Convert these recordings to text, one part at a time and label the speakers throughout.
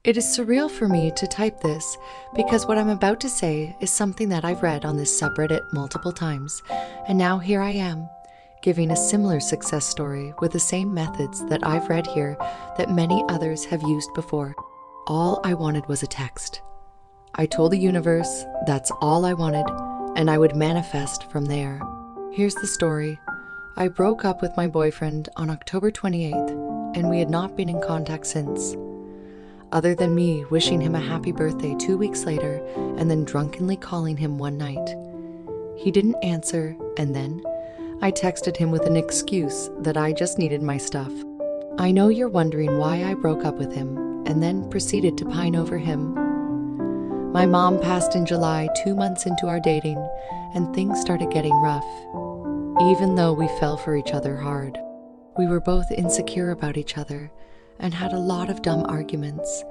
Speaker 1: It is surreal for me to type this because what I'm about to say is something that I've read on this subreddit multiple times, and now here I am, giving a similar success story with the same methods that I've read here that many others have used before. All I wanted was a text. I told the universe that's all I wanted, and I would manifest from there. Here's the story. I broke up with my boyfriend on October 28th, and we had not been in contact since. Other than me wishing him a happy birthday 2 weeks later and then drunkenly calling him one night. He didn't answer, and then I texted him with an excuse that I just needed my stuff. I know you're wondering why I broke up with him and then proceeded to pine over him. My mom passed in July 2 months into our dating, and things started getting rough. Even though we fell for each other hard, we were both insecure about each other and had a lot of dumb arguments.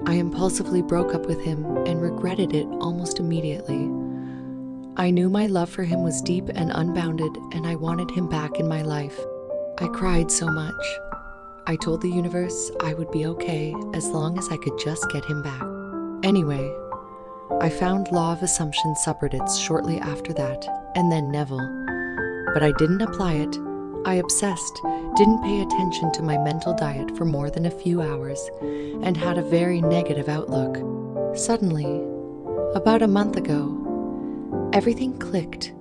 Speaker 1: I impulsively broke up with him and regretted it almost immediately. I knew my love for him was deep and unbounded, and I wanted him back in my life. I cried so much. I told the universe I would be okay as long as I could just get him back. Anyway, I found Law of Assumption subreddits shortly after that, and then Neville. But I didn't apply it. I obsessed, didn't pay attention to my mental diet for more than a few hours, and had a very negative outlook. Suddenly, about a month ago, everything clicked,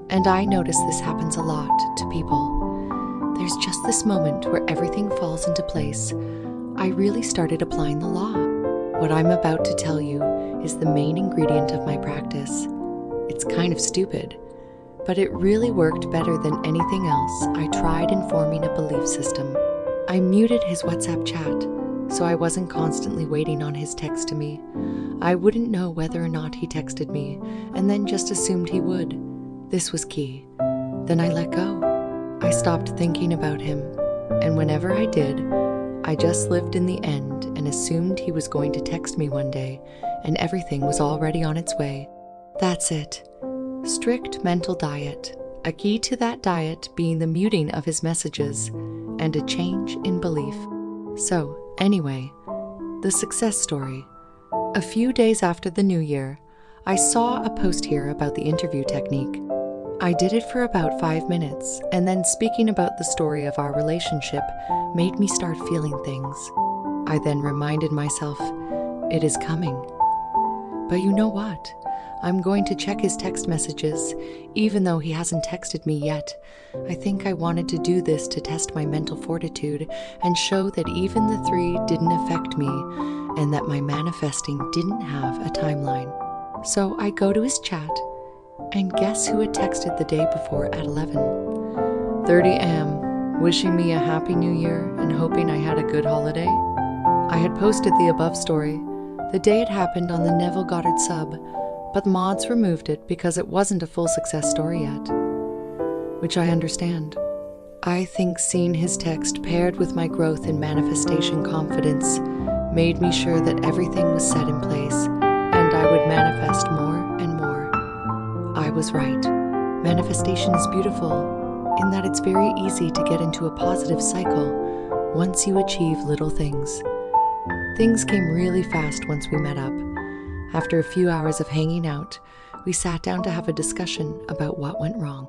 Speaker 1: and I notice this happens a lot to people. There's just this moment where everything falls into place. I really started applying the law. What I'm about to tell you is the main ingredient of my practice. It's kind of stupid, but it really worked better than anything else I tried in forming a belief system. I muted his WhatsApp chat, so I wasn't constantly waiting on his text to me. I wouldn't know whether or not he texted me, and then just assumed he would. This was key. Then I let go. I stopped thinking about him, and whenever I did, I just lived in the end and assumed he was going to text me one day, and everything was already on its way. That's it. Strict mental diet, a key to that diet being the muting of his messages, and a change in belief. So, anyway, the success story. A few days after the new year, I saw a post here about the interview technique. I did it for about 5 minutes, and then speaking about the story of our relationship made me start feeling things. I then reminded myself, it is coming. But you know what? I'm going to check his text messages, even though he hasn't texted me yet. I think I wanted to do this to test my mental fortitude and show that even the 3 didn't affect me and that my manifesting didn't have a timeline. So I go to his chat, and guess who had texted the day before at 11:30 a.m., wishing me a happy new year and hoping I had a good holiday? I had posted the above story the day it happened on the Neville Goddard sub, but mods removed it because it wasn't a full success story yet, which I understand. I think seeing his text paired with my growth in manifestation confidence made me sure that everything was set in place and I would manifest more and more. I was right. Manifestation is beautiful in that it's very easy to get into a positive cycle once you achieve little things. Things came really fast once we met up. After a few hours of hanging out, we sat down to have a discussion about what went wrong.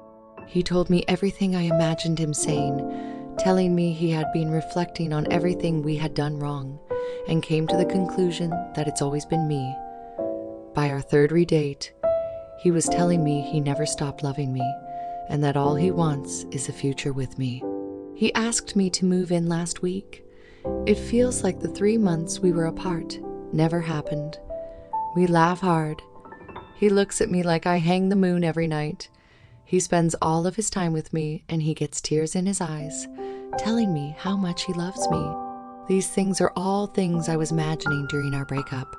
Speaker 1: He told me everything I imagined him saying, telling me he had been reflecting on everything we had done wrong, and came to the conclusion that it's always been me. By our 3rd redate, he was telling me he never stopped loving me, and that all he wants is a future with me. He asked me to move in last week. It feels like the 3 months we were apart never happened. We laugh hard. He looks at me like I hang the moon every night. He spends all of his time with me, and he gets tears in his eyes, telling me how much he loves me. These things are all things I was imagining during our breakup.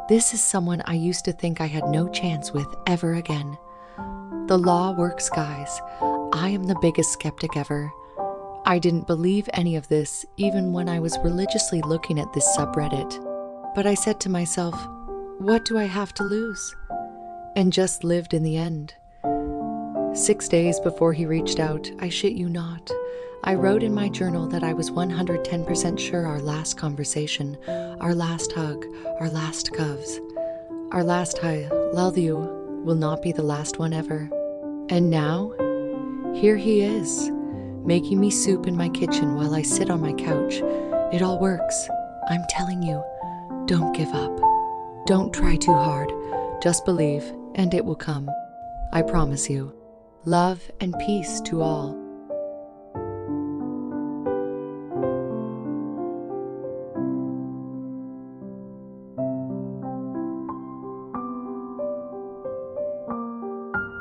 Speaker 1: This is someone I used to think I had no chance with ever again. The law works, guys. I am the biggest skeptic ever. I didn't believe any of this even when I was religiously looking at this subreddit. But I said to myself, what do I have to lose? And just lived in the end. 6 days before he reached out, I shit you not, I wrote in my journal that I was 110% sure our last conversation, our last hug, our last coves, our last I love you will not be the last one ever. And now, here he is, making me soup in my kitchen while I sit on my couch. It all works. I'm telling you, don't give up. Don't try too hard. Just believe, and it will come. I promise you. Love and peace to all.